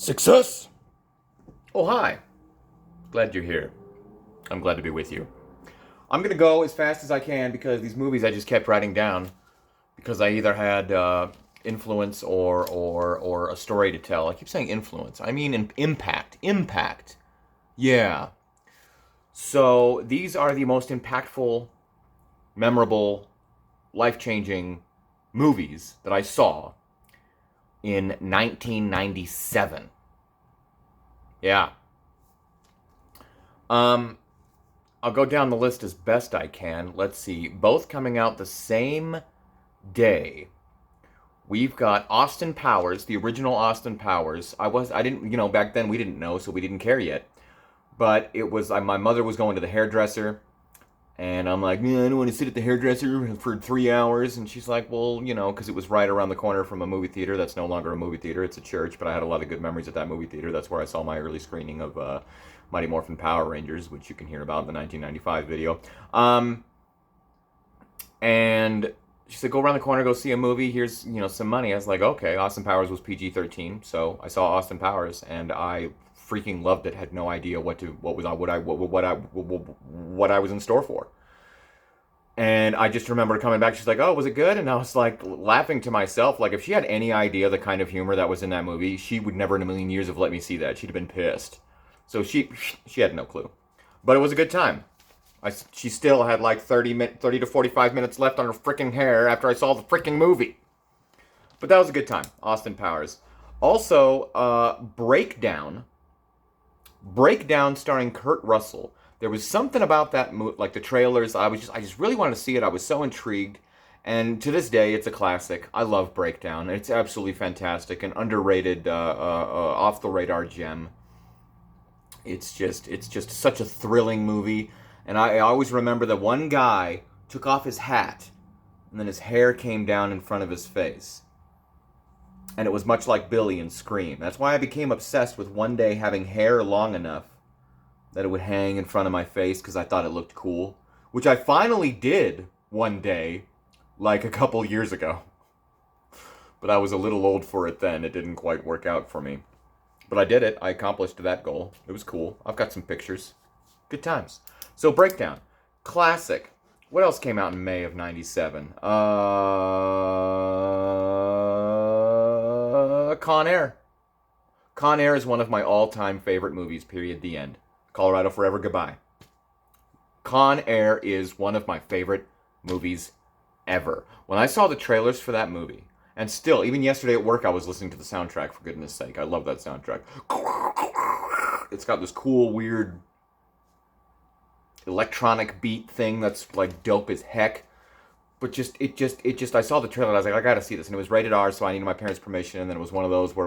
Success! Oh, hi. Glad you're here. I'm glad to be with you. I'm gonna go as fast as I can because these movies I just kept writing down because I either had influence or a story to tell. I keep saying influence. I mean impact. Impact. Yeah. So these are the most impactful, memorable, life-changing movies that I saw in 1997. Yeah. Um, I'll go down the list as best I can. Let's see. Both coming out the same day. We've got Austin Powers, the original Austin Powers. I didn't, back then we didn't know, so we didn't care yet. But it was, my mother was going to the hairdresser, and I'm like, I don't want to sit at the hairdresser for 3 hours. And she's like, well, because it was right around the corner from a movie theater. That's no longer a movie theater, it's a church. But I had a lot of good memories at that movie theater. That's where I saw my early screening of Mighty Morphin Power Rangers, which you can hear about in the 1995 video. And she said, go around the corner, go see a movie. Here's, some money. I was like, okay. Austin Powers was PG-13, so I saw Austin Powers, and I freaking loved it. Had no idea what I was in store for. And I just remember coming back. She's like, "Oh, was it good?" And I was like, laughing to myself. Like, if she had any idea the kind of humor that was in that movie, she would never in a million years have let me see that. She'd have been pissed. So she had no clue. But it was a good time. She still had like 30 to 45 minutes left on her freaking hair after I saw the freaking movie. But that was a good time. Austin Powers. Also, Breakdown. Breakdown starring Kurt Russell. There was something about that movie, like the trailers. I just really wanted to see it. I was so intrigued. And to this day, it's a classic. I love Breakdown. It's absolutely fantastic. An underrated, off the radar gem. It's just such a thrilling movie. And I always remember that one guy took off his hat, and then his hair came down in front of his face. And it was much like Billy in Scream. That's why I became obsessed with one day having hair long enough that it would hang in front of my face because I thought it looked cool. Which I finally did one day, like a couple years ago. But I was a little old for it then. It didn't quite work out for me. But I did it. I accomplished that goal. It was cool. I've got some pictures. Good times. So, Breakdown. Classic. What else came out in May of 97? Con Air. Con Air is one of my all-time favorite movies, period, the end. Colorado Forever, goodbye. Con Air is one of my favorite movies ever. When I saw the trailers for that movie, and still, even yesterday at work, I was listening to the soundtrack, for goodness sake. I love that soundtrack. It's got this cool, weird electronic beat thing that's like dope as heck. But I saw the trailer and I was like, I gotta see this. And it was rated R, so I needed my parents' permission. And then it was one of those where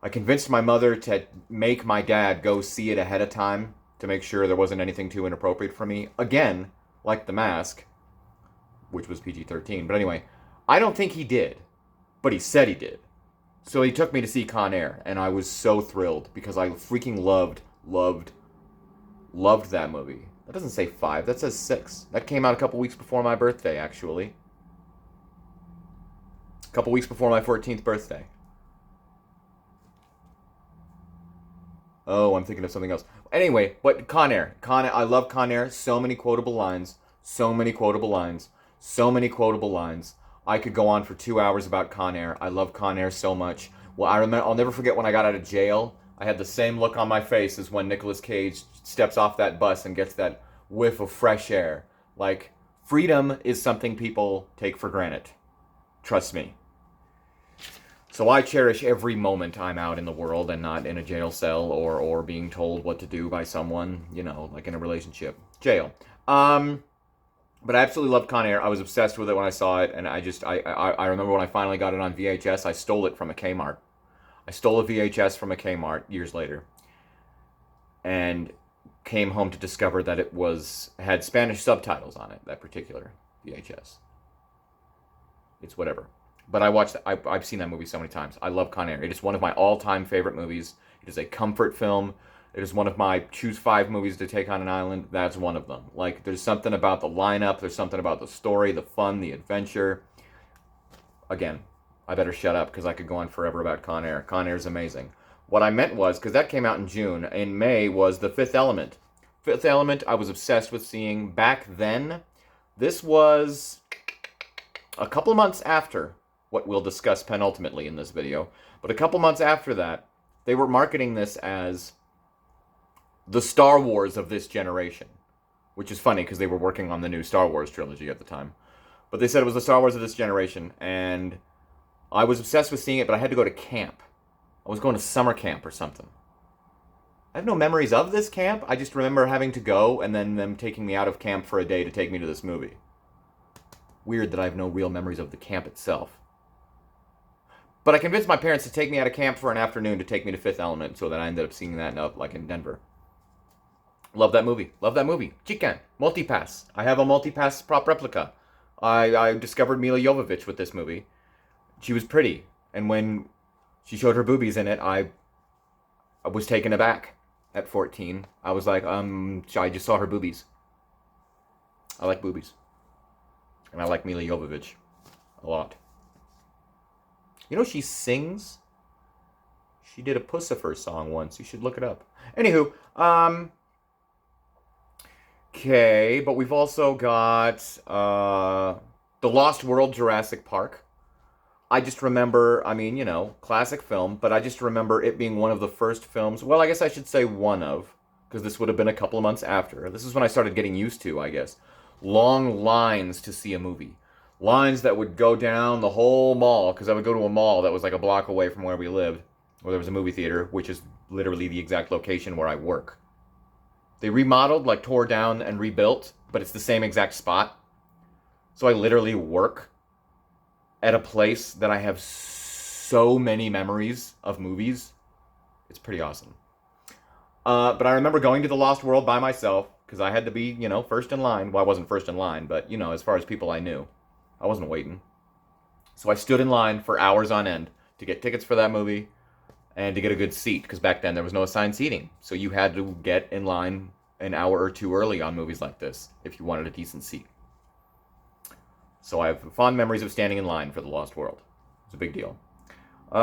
I convinced my mother to make my dad go see it ahead of time to make sure there wasn't anything too inappropriate for me. Again, like The Mask, which was PG-13. But anyway, I don't think he did, but he said he did. So he took me to see Con Air, and I was so thrilled because I freaking loved that movie. That doesn't say 5, that says 6. That came out a couple weeks before my birthday, actually. A couple weeks before my 14th birthday. Oh, I'm thinking of something else. Anyway, but Con Air. I love Con Air. So many quotable lines. So many quotable lines. So many quotable lines. I could go on for 2 hours about Con Air. I love Con Air so much. Well, I'll never forget when I got out of jail. I had the same look on my face as when Nicolas Cage steps off that bus and gets that whiff of fresh air. Like, freedom is something people take for granted. Trust me. So I cherish every moment I'm out in the world and not in a jail cell or being told what to do by someone, like in a relationship. Jail. But I absolutely loved Con Air. I was obsessed with it when I saw it, and I remember when I finally got it on VHS, I stole it from a Kmart. I stole a VHS from a Kmart years later, and came home to discover that it had Spanish subtitles on it, that particular VHS. It's whatever. But I've seen that movie so many times. I love Con Air. It is one of my all-time favorite movies. It is a comfort film. It is one of my choose 5 movies to take on an island. That's one of them. Like, there's something about the lineup. There's something about the story, the fun, the adventure. Again, I better shut up because I could go on forever about Con Air. Con Air is amazing. What I meant was, because that came out in June, in May was The Fifth Element. Fifth Element, I was obsessed with seeing back then. This was a couple months after what we'll discuss penultimately in this video. But a couple months after that, they were marketing this as the Star Wars of this generation. Which is funny because they were working on the new Star Wars trilogy at the time. But they said it was the Star Wars of this generation. And I was obsessed with seeing it, but I had to go to camp. I was going to summer camp or something. I have no memories of this camp. I just remember having to go and then them taking me out of camp for a day to take me to this movie. Weird that I have no real memories of the camp itself. But I convinced my parents to take me out of camp for an afternoon to take me to Fifth Element, so that I ended up seeing that in Denver. Love that movie. Love that movie. Chicken. Multipass. I have a Multipass prop replica. I discovered Mila Jovovich with this movie. She was pretty. And when she showed her boobies in it, I was taken aback at 14. I was like, I just saw her boobies. I like boobies. And I like Mila Jovovich a lot. You know, she sings. She did a Pussifer song once. You should look it up. Anywho, okay, but we've also got The Lost World Jurassic Park. I just remember, classic film, but I just remember it being one of the first films, well, I guess I should say one of, because this would have been a couple of months after. This is when I started getting used to, I guess, long lines to see a movie. Lines that would go down the whole mall, because I would go to a mall that was like a block away from where we lived, where there was a movie theater, which is literally the exact location where I work. They remodeled, like tore down and rebuilt, but it's the same exact spot. So I literally work at a place that I have so many memories of movies. It's pretty awesome. But I remember going to the Lost World by myself, because I had to be, first in line. Well, I wasn't first in line, but, as far as people I knew. I wasn't waiting. So I stood in line for hours on end to get tickets for that movie and to get a good seat, because back then there was no assigned seating. So you had to get in line an hour or two early on movies like this if you wanted a decent seat. So I have fond memories of standing in line for The Lost World. It's a big deal. Let's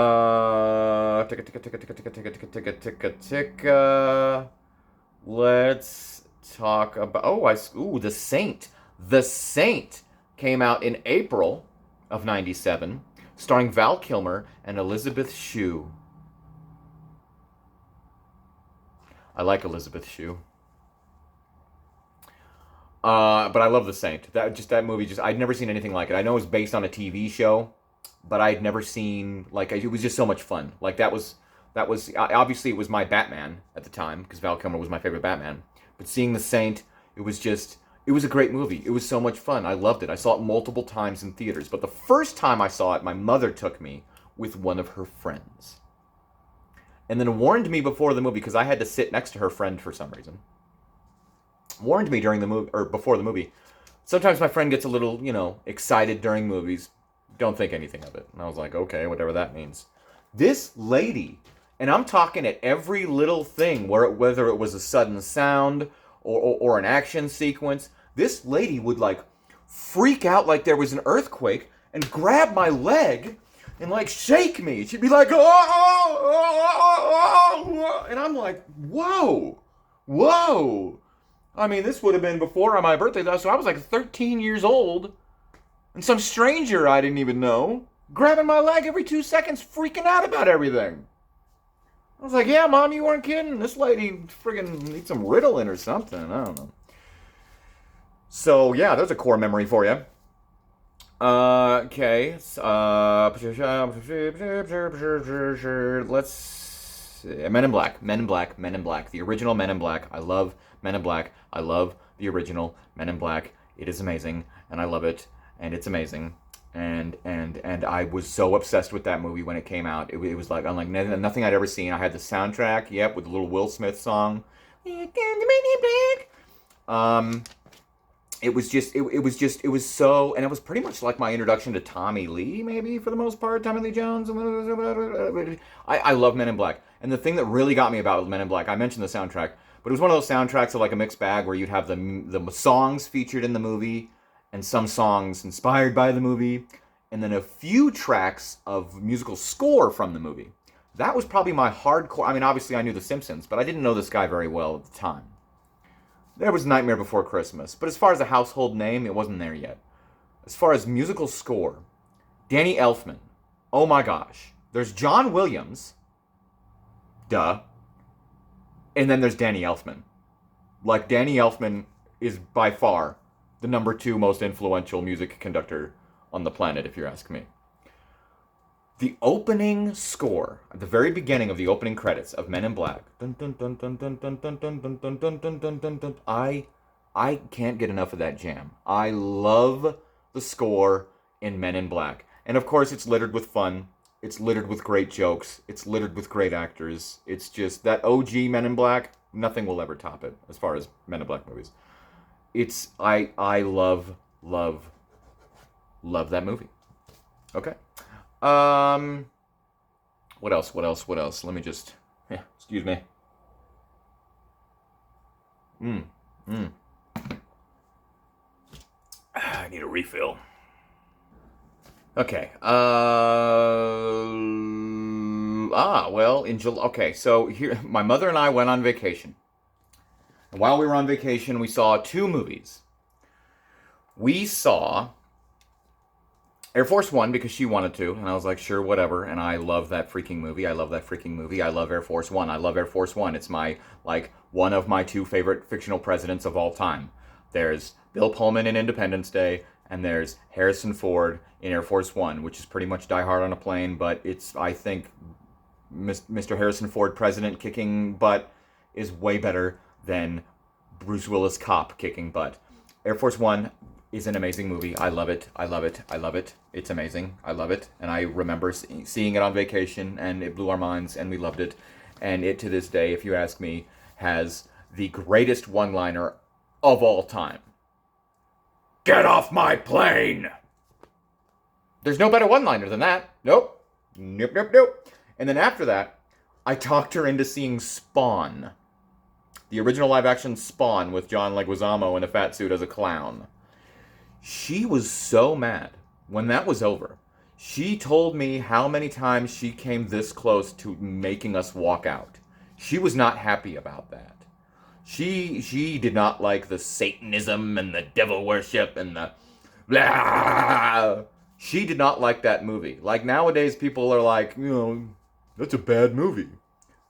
talk about... The Saint. The Saint came out in April of 97, starring Val Kilmer and Elizabeth Shue. I like Elizabeth Shue. But I love The Saint. That movie, I'd never seen anything like it. I know it was based on a TV show, but I'd never seen, it was just so much fun. That was, obviously it was my Batman at the time, because Val Kilmer was my favorite Batman. But seeing The Saint, it was a great movie. It was so much fun. I loved it. I saw it multiple times in theaters. But the first time I saw it, my mother took me with one of her friends. And then warned me before the movie, because I had to sit next to her friend for some reason. Warned me during the movie, or before the movie. Sometimes my friend gets a little, excited during movies. Don't think anything of it. And I was like, okay, whatever that means. This lady, and I'm talking at every little thing, whether it was a sudden sound or an action sequence, this lady would freak out like there was an earthquake and grab my leg and shake me. She'd be like, oh, and I'm like, whoa. I mean, this would have been before my birthday, so I was 13 years old, and some stranger I didn't even know grabbing my leg every 2 seconds, freaking out about everything. I was like, yeah, Mom, you weren't kidding. This lady friggin' needs some Ritalin or something. I don't know. So, yeah, there's a core memory for you. Okay. Let's see. Men in Black. The original Men in Black. I love Men in Black. I love the original Men in Black. It is amazing, and I love it, and it's amazing. And I was so obsessed with that movie when it came out. It was unlike nothing I'd ever seen. I had the soundtrack, with the little Will Smith song. It was so, and it was pretty much like my introduction to Tommy Lee, maybe, for the most part, Tommy Lee Jones. I love Men in Black. And the thing that really got me about Men in Black, I mentioned the soundtrack, but it was one of those soundtracks of a mixed bag where you'd have the songs featured in the movie and some songs inspired by the movie. and then a few tracks of musical score from the movie. That was probably my hardcore. I mean, obviously I knew The Simpsons, but I didn't know this guy very well at the time. There was Nightmare Before Christmas, but as far as a household name, it wasn't there yet. As far as musical score, Danny Elfman. Oh my gosh. There's John Williams. Duh. And then there's Danny Elfman. Like, Danny Elfman is by far the number 2 most influential music conductor on the planet, if you ask me. The opening score, at the very beginning of the opening credits of Men in Black, I can't get enough of that jam. I love the score in Men in Black. And of course, it's littered with fun. It's littered with great jokes. It's littered with great actors. It's just that OG Men in Black, nothing will ever top it as far as Men in Black movies. I love that movie. Okay. What else? Let me just, excuse me. I need a refill. Okay. Well, in July. Okay, so here, my mother and I went on vacation. And while we were on vacation, we saw 2 movies. We saw Air Force One because she wanted to, and I was like, sure, whatever. And I love that freaking movie. I love Air Force One. I love Air Force One. It's one of my 2 favorite fictional presidents of all time. There's Bill Pullman in Independence Day, and there's Harrison Ford in Air Force One, which is pretty much Die Hard on a Plane, but it's, I think, Mr. Harrison Ford president kicking butt is way better than Bruce Willis cop kicking butt. Air Force One is an amazing movie. I love it. It's amazing. I love it. And I remember seeing it on vacation, and it blew our minds, and we loved it. And it, to this day, if you ask me, has the greatest one-liner of all time. Get off my plane! There's no better one-liner than that. Nope. And then after that, I talked her into seeing Spawn. The original live-action Spawn with John Leguizamo in a fat suit as a clown. She was so mad when that was over. She told me how many times she came this close to making us walk out. She was not happy about that. She did not like the Satanism and the devil worship and the blah. She did not like that movie. Like, nowadays people are like, that's a bad movie.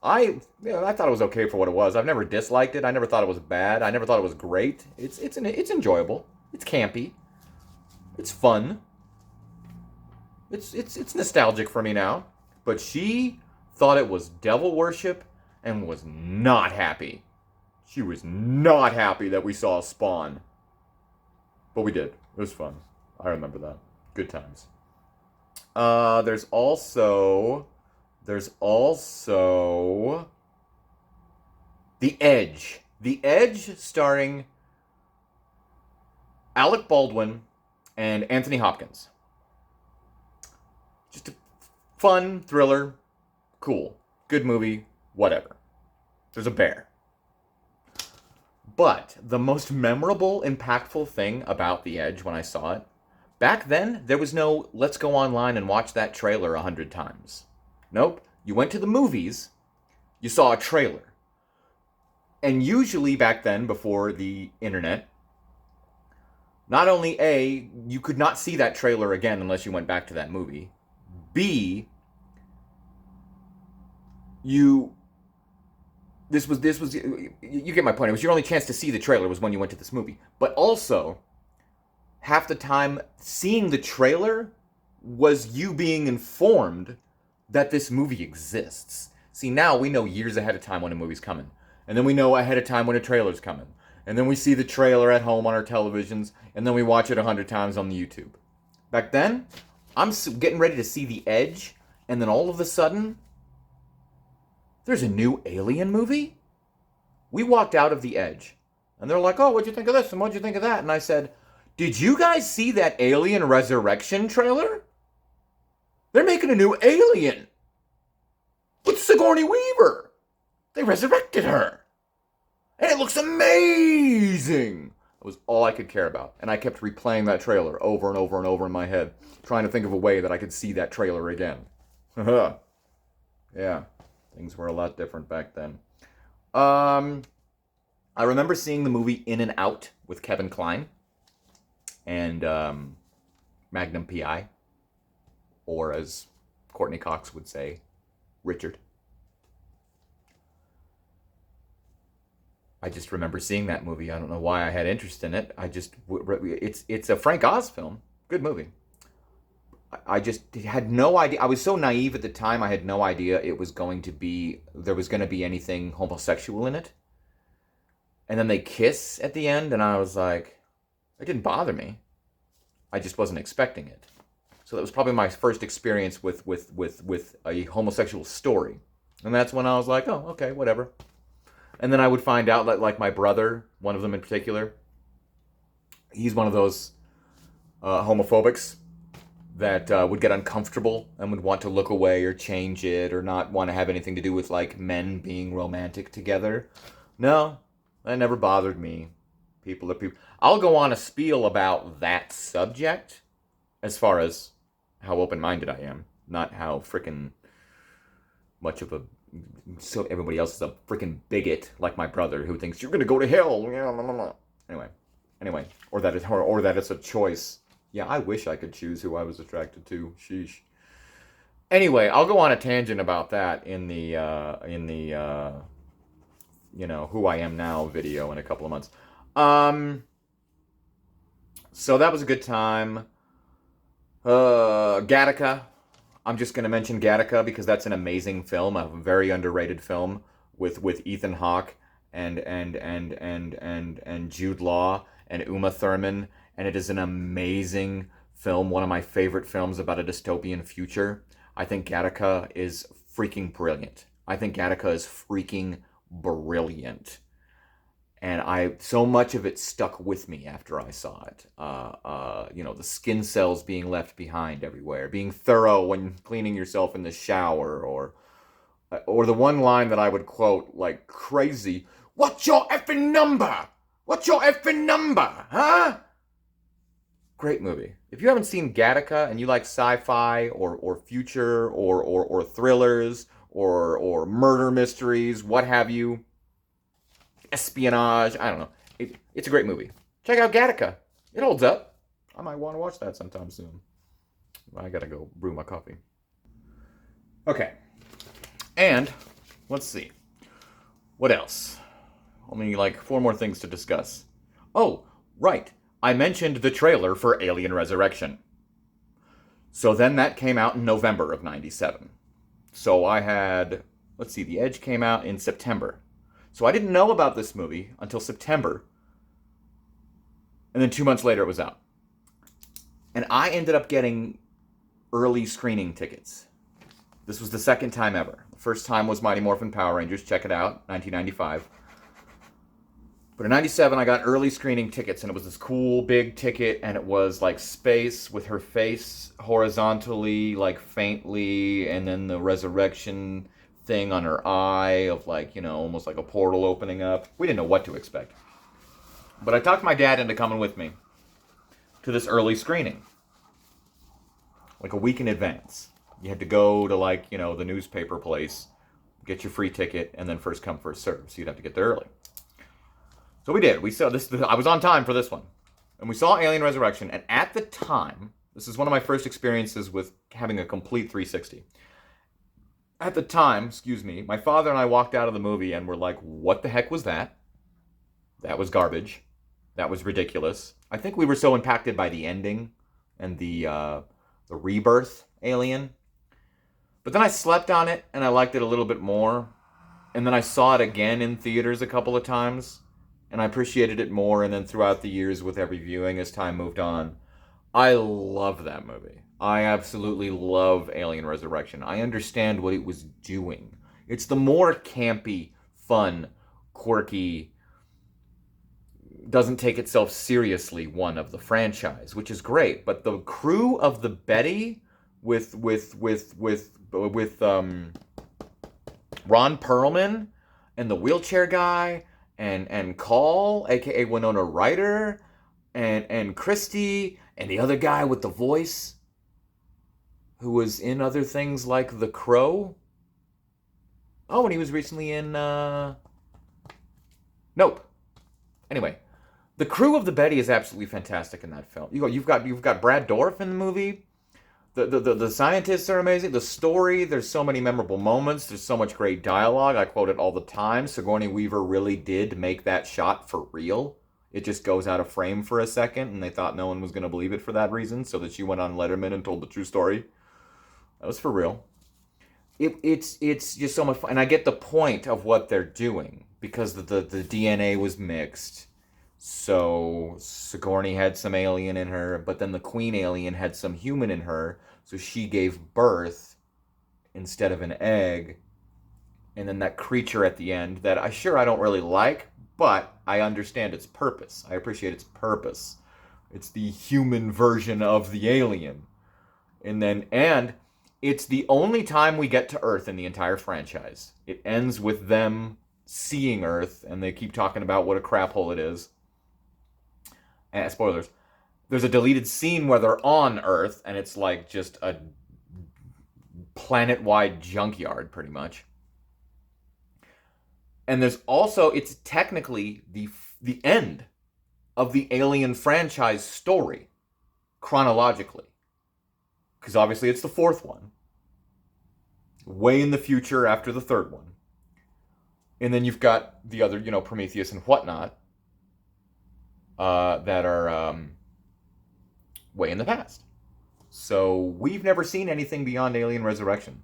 I thought it was okay for what it was. I've never disliked it. I never thought it was bad. I never thought it was great. It's enjoyable. It's campy. It's fun. It's nostalgic for me now. But she thought it was devil worship and was not happy. She was not happy that we saw Spawn. But we did. It was fun. I remember that. Good times. There's also The Edge. The Edge, starring Alec Baldwin and Anthony Hopkins. Just a fun thriller. Cool. Good movie. Whatever. There's a bear. But the most memorable, impactful thing about The Edge when I saw it, back then, there was no, let's go online and watch that trailer 100 times. Nope. You went to the movies, you saw a trailer. And usually back then, before the internet, not only A, you could not see that trailer again unless you went back to that movie. B, this was you get my point. It was your only chance to see the trailer was when you went to this movie. But also, half the time, seeing the trailer was you being informed that this movie exists. See, now we know years ahead of time when a movie's coming. And then we know ahead of time when a trailer's coming. And then we see the trailer at home on our televisions, and then we watch it 100 times on the YouTube. Back then, I'm getting ready to see The Edge, and then all of a sudden, there's a new Alien movie? We walked out of The Edge, and they're like, oh, what'd you think of this, and what'd you think of that? And I said, did you guys see that Alien Resurrection trailer? They're making a new Alien with Sigourney Weaver. They resurrected her. And it looks amazing. I was all I could care about. And I kept replaying that trailer over and over and over in my head, trying to think of a way that I could see that trailer again. Yeah, things were a lot different back then. I remember seeing the movie In and Out with Kevin Kline and Magnum P.I., or as Courtney Cox would say, Richard. I just remember seeing that movie. I don't know why I had interest in it. It's a Frank Oz film. Good movie. I just had no idea. I was so naive at the time. I had no idea there was going to be anything homosexual in it. And then they kiss at the end, and I was like, it didn't bother me. I just wasn't expecting it. So that was probably my first experience with a homosexual story. And that's when I was like, oh, okay, whatever. And then I would find out that, like, my brother, one of them in particular, he's one of those homophobics that would get uncomfortable and would want to look away or change it or not want to have anything to do with, like, men being romantic together. No, that never bothered me. People are people. I'll go on a spiel about that subject as far as how open-minded I am, not how frickin' much of a... So everybody else is a freaking bigot like my brother who thinks you're gonna go to hell. Anyway, or that it's a choice. Yeah, I wish I could choose who I was attracted to. Sheesh. Anyway, I'll go on a tangent about that in the Who I Am Now video in a couple of months. So that was a good time. Gattaca. I'm just going to mention Gattaca because that's an amazing film, a very underrated film with Ethan Hawke and Jude Law and Uma Thurman, and it is an amazing film, one of my favorite films about a dystopian future. I think Gattaca is freaking brilliant. And so much of it stuck with me after I saw it. The skin cells being left behind everywhere, being thorough when cleaning yourself in the shower, or the one line that I would quote like crazy, "What's your effing number? What's your effing number, huh?" Great movie. If you haven't seen Gattaca and you like sci-fi or future or thrillers or murder mysteries, what have you, espionage, I don't know. It's a great movie. Check out Gattaca. It holds up. I might want to watch that sometime soon. I gotta go brew my coffee. Okay. And, let's see. What else? Only like 4 more things to discuss. Oh, right. I mentioned the trailer for Alien Resurrection. So then that came out in November of 97. So I had, The Edge came out in September. So I didn't know about this movie until September. And then 2 months later it was out. And I ended up getting early screening tickets. This was the second time ever. The first time was Mighty Morphin Power Rangers. Check it out, 1995. But in 97, I got early screening tickets, and it was this cool big ticket, and it was like space with her face horizontally, like faintly, and then the resurrection thing on her eye of almost like a portal opening up. We didn't know what to expect. But I talked my dad into coming with me to this early screening. Like a week in advance. You had to go to the newspaper place, get your free ticket, and then first come, first serve. So you'd have to get there early. So we did. We saw this. I was on time for this one. And we saw Alien Resurrection. And at the time, this is one of my first experiences with having a complete 360. At the time, my father and I walked out of the movie and were like, what the heck was that? That was garbage. That was ridiculous. I think we were so impacted by the ending and the rebirth Alien. But then I slept on it and I liked it a little bit more. And then I saw it again in theaters a couple of times. And I appreciated it more, and then throughout the years with every viewing as time moved on, I love that movie. I absolutely love Alien Resurrection. I understand what it was doing. It's the more campy, fun, quirky, doesn't take itself seriously one of the franchise, which is great. But the crew of the Betty with Ron Perlman and the wheelchair guy and Call, aka Winona Ryder, and Christy, and the other guy with the voice who was in other things like The Crow. Oh, and he was recently in Nope. Anyway, the crew of the Betty is absolutely fantastic in that film. You've got Brad Dourif in the movie. The scientists are amazing. The story, there's so many memorable moments. There's so much great dialogue. I quote it all the time. Sigourney Weaver really did make that shot for real. It just goes out of frame for a second, and they thought no one was going to believe it for that reason, so that she went on Letterman and told the true story. That was for real. It's just so much fun. And I get the point of what they're doing, because the DNA was mixed. So Sigourney had some alien in her, but then the queen alien had some human in her, so she gave birth instead of an egg. And then that creature at the end that I don't really like, but I understand its purpose. I appreciate its purpose. It's the human version of the alien. And it's the only time we get to Earth in the entire franchise. It ends with them seeing Earth, and they keep talking about what a crap hole it is. Spoilers. There's a deleted scene where they're on Earth, and it's like just a planet-wide junkyard, pretty much. And there's also, it's technically the end of the Alien franchise story, chronologically. Because obviously it's the fourth one. Way in the future after the third one. And then you've got the other, Prometheus and whatnot, that are way in the past. So we've never seen anything beyond Alien Resurrection.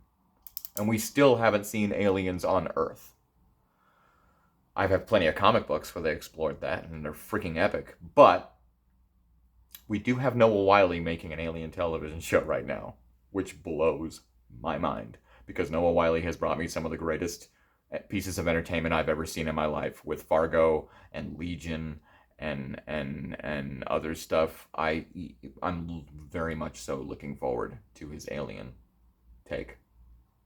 And we still haven't seen aliens on Earth. I've had plenty of comic books where they explored that, and they're freaking epic. But we do have Noah Wyle making an alien television show right now, which blows my mind. Because Noah Wyle has brought me some of the greatest pieces of entertainment I've ever seen in my life, with Fargo and Legion and other stuff. I'm very much so looking forward to his Alien take,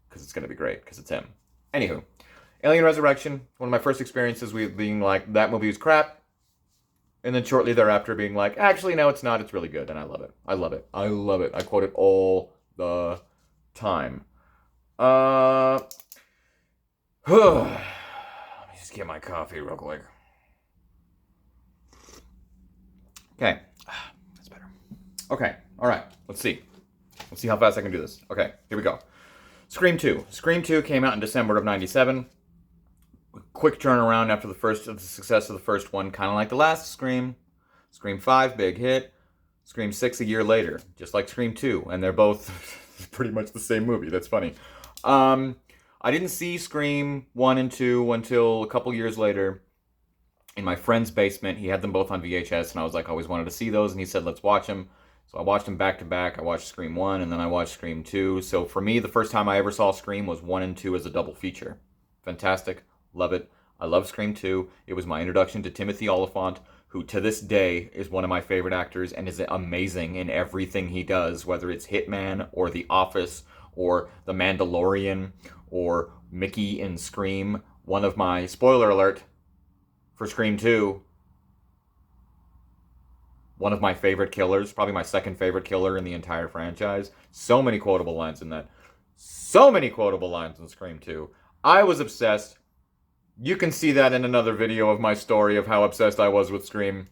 because it's going to be great, because it's him. Anywho, Alien Resurrection, one of my first experiences with being like, that movie was crap, and then shortly thereafter being like, actually, no, it's not, it's really good, and I love it. I love it. I love it. I quote it all the time. Let me just get my coffee real quick. Okay. That's better. Okay. All right. Let's see. Let's see how fast I can do this. Okay. Here we go. Scream 2. Scream 2 came out in December of 97. Quick turnaround after the success of the first one, kind of like the last Scream. Scream 5, big hit. Scream 6 a year later, just like Scream 2. And they're both pretty much the same movie. That's funny. I didn't see Scream 1 and 2 until a couple years later. In my friend's basement, he had them both on VHS, and I was like, I always wanted to see those, and he said, let's watch them. So I watched them back to back. I watched Scream 1, and then I watched Scream 2. So for me, the first time I ever saw Scream was 1 and 2 as a double feature. Fantastic. Love it. I love Scream 2. It was my introduction to Timothy Olyphant, who to this day is one of my favorite actors and is amazing in everything he does, whether it's Hitman or The Office or The Mandalorian or Mickey in Scream. One of my, spoiler alert, for Scream 2, one of my favorite killers, probably my second favorite killer in the entire franchise. So many quotable lines in that. So many quotable lines in Scream 2. I was obsessed. You can see that in another video of my story of how obsessed I was with Scream.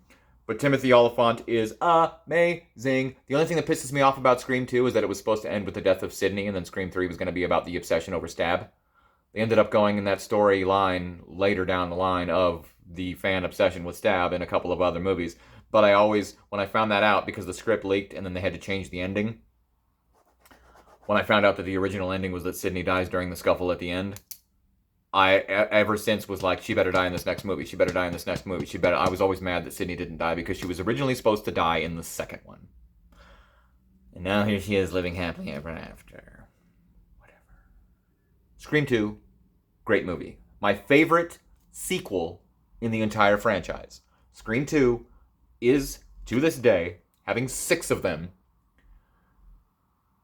But Timothy Olyphant is amazing. The only thing that pisses me off about Scream 2 is that it was supposed to end with the death of Sidney, and then Scream 3 was going to be about the obsession over Stab. They ended up going in that storyline later down the line of the fan obsession with Stab and a couple of other movies. But I always, when I found that out, because the script leaked and then they had to change the ending, when I found out that the original ending was that Sidney dies during the scuffle at the end, I ever since was like, she better die in this next movie. She better die in this next movie. I was always mad that Sidney didn't die, because she was originally supposed to die in the second one. And now here she is living happily ever after. Whatever. Scream 2, great movie. My favorite sequel in the entire franchise. Scream 2 is, to this day, having 6 of them,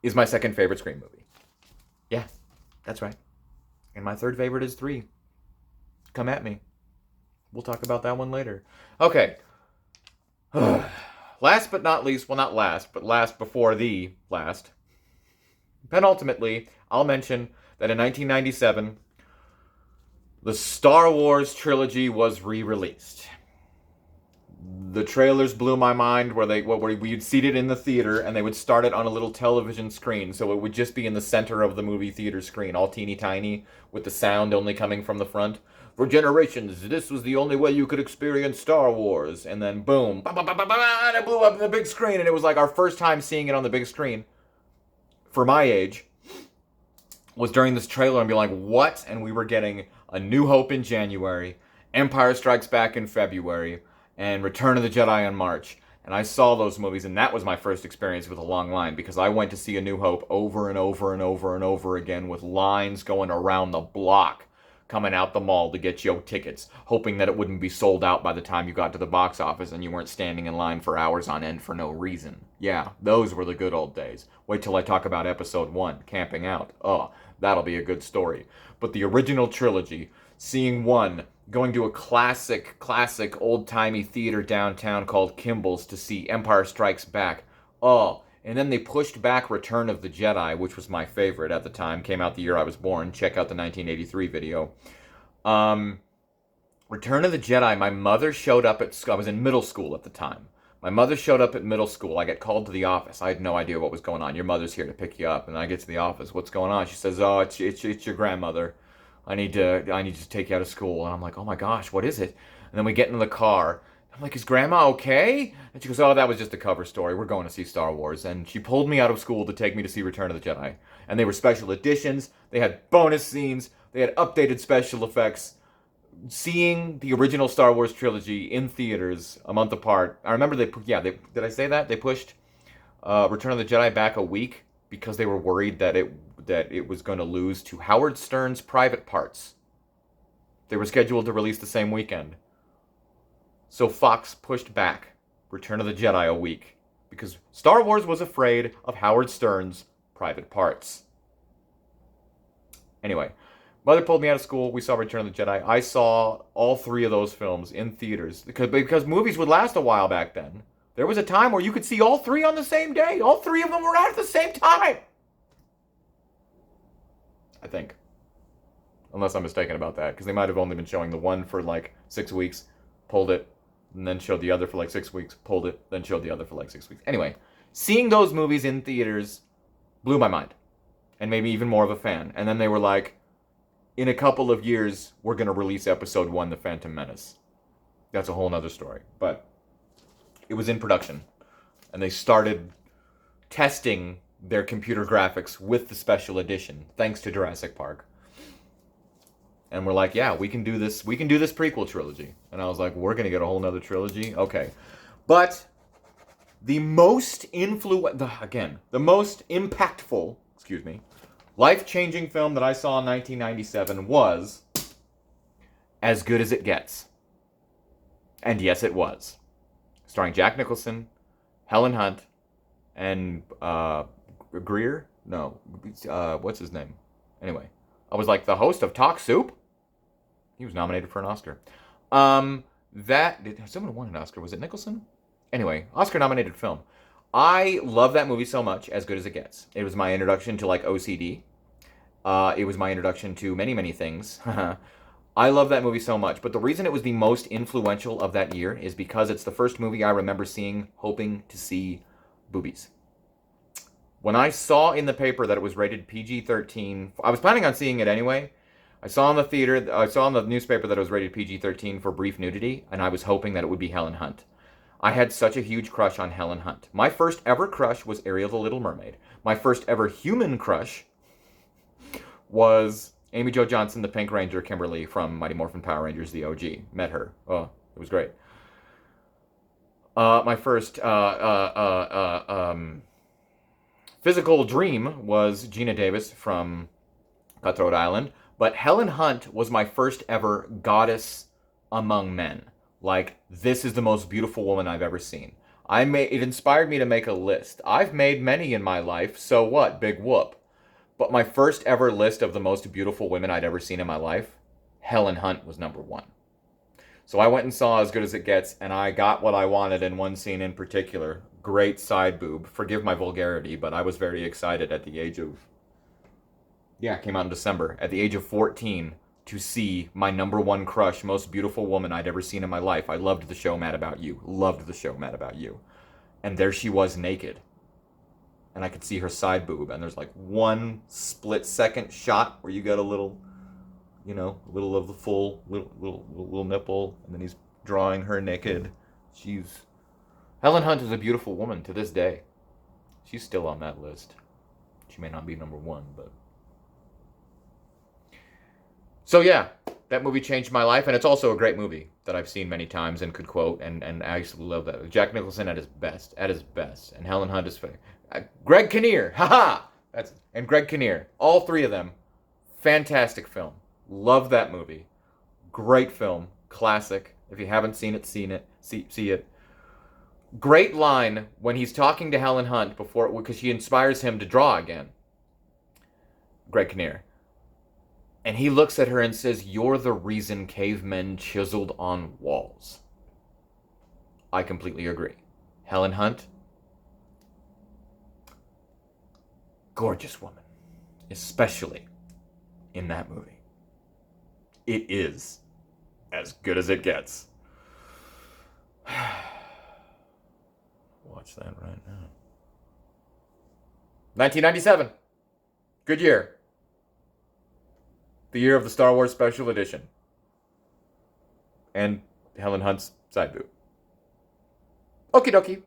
is my second favorite Scream movie. Yeah, that's right. And my third favorite is 3. Come at me. We'll talk about that one later. Okay. Last but not least, well, not last, but last before the last, penultimately, I'll mention that in 1997, the Star Wars trilogy was re-released. The trailers blew my mind where we'd seat it in the theater and they would start it on a little television screen, so it would just be in the center of the movie theater screen, all teeny tiny, with the sound only coming from the front. For generations, this was the only way you could experience Star Wars. And then boom, and it blew up in the big screen, and it was like our first time seeing it on the big screen, for my age, was during this trailer and be like, what? And we were getting A New Hope in January, Empire Strikes Back in February, and Return of the Jedi in March. And I saw those movies, and that was my first experience with a long line, because I went to see A New Hope over and over and over and over again with lines going around the block coming out the mall to get your tickets, hoping that it wouldn't be sold out by the time you got to the box office and you weren't standing in line for hours on end for no reason. Yeah, those were the good old days. Wait till I talk about episode 1, Camping Out. Oh, that'll be a good story. But the original trilogy, seeing one, going to a classic old-timey theater downtown called Kimball's to see Empire Strikes Back. Oh, and then they pushed back Return of the Jedi, which was my favorite at the time. Came out the year I was born. Check out the 1983 video. Return of the Jedi, my mother showed up at... I was in middle school at the time. My mother showed up at middle school. I get called to the office. I had no idea what was going on. Your mother's here to pick you up. And I get to the office. What's going on? She says, oh, it's your grandmother. I need to take you out of school. And I'm like, oh my gosh, what is it? And then we get into the car. I'm like, is Grandma okay? And she goes, oh, that was just a cover story. We're going to see Star Wars. And she pulled me out of school to take me to see Return of the Jedi. And they were special editions. They had bonus scenes. They had updated special effects. Seeing the original Star Wars trilogy in theaters a month apart. I remember did I say that? They pushed Return of the Jedi back a week because they were worried that it was going to lose to Howard Stern's Private Parts. They were scheduled to release the same weekend. So Fox pushed back Return of the Jedi a week because Star Wars was afraid of Howard Stern's Private Parts. Anyway, mother pulled me out of school. We saw Return of the Jedi. I saw all 3 of those films in theaters because movies would last a while back then. There was a time where you could see all 3 on the same day. All 3 of them were out at the same time. I think. Unless I'm mistaken about that, because they might have only been showing the one for like 6 weeks, pulled it, and then showed the other for like 6 weeks, pulled it, then showed the other for like 6 weeks. Anyway, seeing those movies in theaters blew my mind, and made me even more of a fan. And then they were like, in a couple of years, we're going to release episode 1, The Phantom Menace. That's a whole nother story. But it was in production, and they started testing their computer graphics with the special edition, thanks to Jurassic Park. And we're like, yeah, we can do this prequel trilogy. And I was like, we're going to get a whole nother trilogy? Okay. But the most impactful, life-changing film that I saw in 1997 was As Good as It Gets. And yes, it was. Starring Jack Nicholson, Helen Hunt, and Greer? No. What's his name? Anyway. I was like, the host of Talk Soup? He was nominated for an Oscar. Someone won an Oscar. Was it Nicholson? Anyway, Oscar-nominated film. I love that movie so much, As Good as It Gets. It was my introduction to, like, OCD. It was my introduction to many, many things. I love that movie so much. But the reason it was the most influential of that year is because it's the first movie I remember seeing, hoping to see boobies. When I saw in the paper that it was rated PG-13, I was planning on seeing it anyway. I saw in the newspaper that it was rated PG-13 for brief nudity, and I was hoping that it would be Helen Hunt. I had such a huge crush on Helen Hunt. My first ever crush was Ariel the Little Mermaid. My first ever human crush was Amy Jo Johnson, the Pink Ranger, Kimberly from Mighty Morphin Power Rangers, the OG. Met her. Oh, it was great. My first physical dream was Gina Davis from Cutthroat Island, but Helen Hunt was my first ever goddess among men. Like, this is the most beautiful woman I've ever seen. It inspired me to make a list. I've made many in my life, so what? Big whoop. But my first ever list of the most beautiful women I'd ever seen in my life, Helen Hunt was number 1. So I went and saw As Good as It Gets, and I got what I wanted in one scene in particular. Great side boob. Forgive my vulgarity, but I was very excited at the age of, yeah, it came out in December. At the age of 14, to see my number one crush, most beautiful woman I'd ever seen in my life. I loved the show Mad About You. Loved the show Mad About You. And there she was naked. And I could see her side boob. And there's like one split second shot where you get a little, you know, a little of the full, little nipple. And then he's drawing her naked. Helen Hunt is a beautiful woman to this day. She's still on that list. She may not be number one, but... So yeah, that movie changed my life, and it's also a great movie that I've seen many times and could quote, and I absolutely love that. Jack Nicholson at his best, and Helen Hunt is Greg Kinnear, haha, and Greg Kinnear, all three of them, fantastic film. Love that movie, great film, classic. If you haven't seen it, see it. Great line when he's talking to Helen Hunt because she inspires him to draw again. Greg Kinnear. And he looks at her and says, "You're the reason cavemen chiseled on walls." I completely agree. Helen Hunt, gorgeous woman, especially in that movie. It is as good as it gets. Watch that right now. 1997. Good year. The year of the Star Wars Special Edition. And Helen Hunt's side boob. Okie dokie.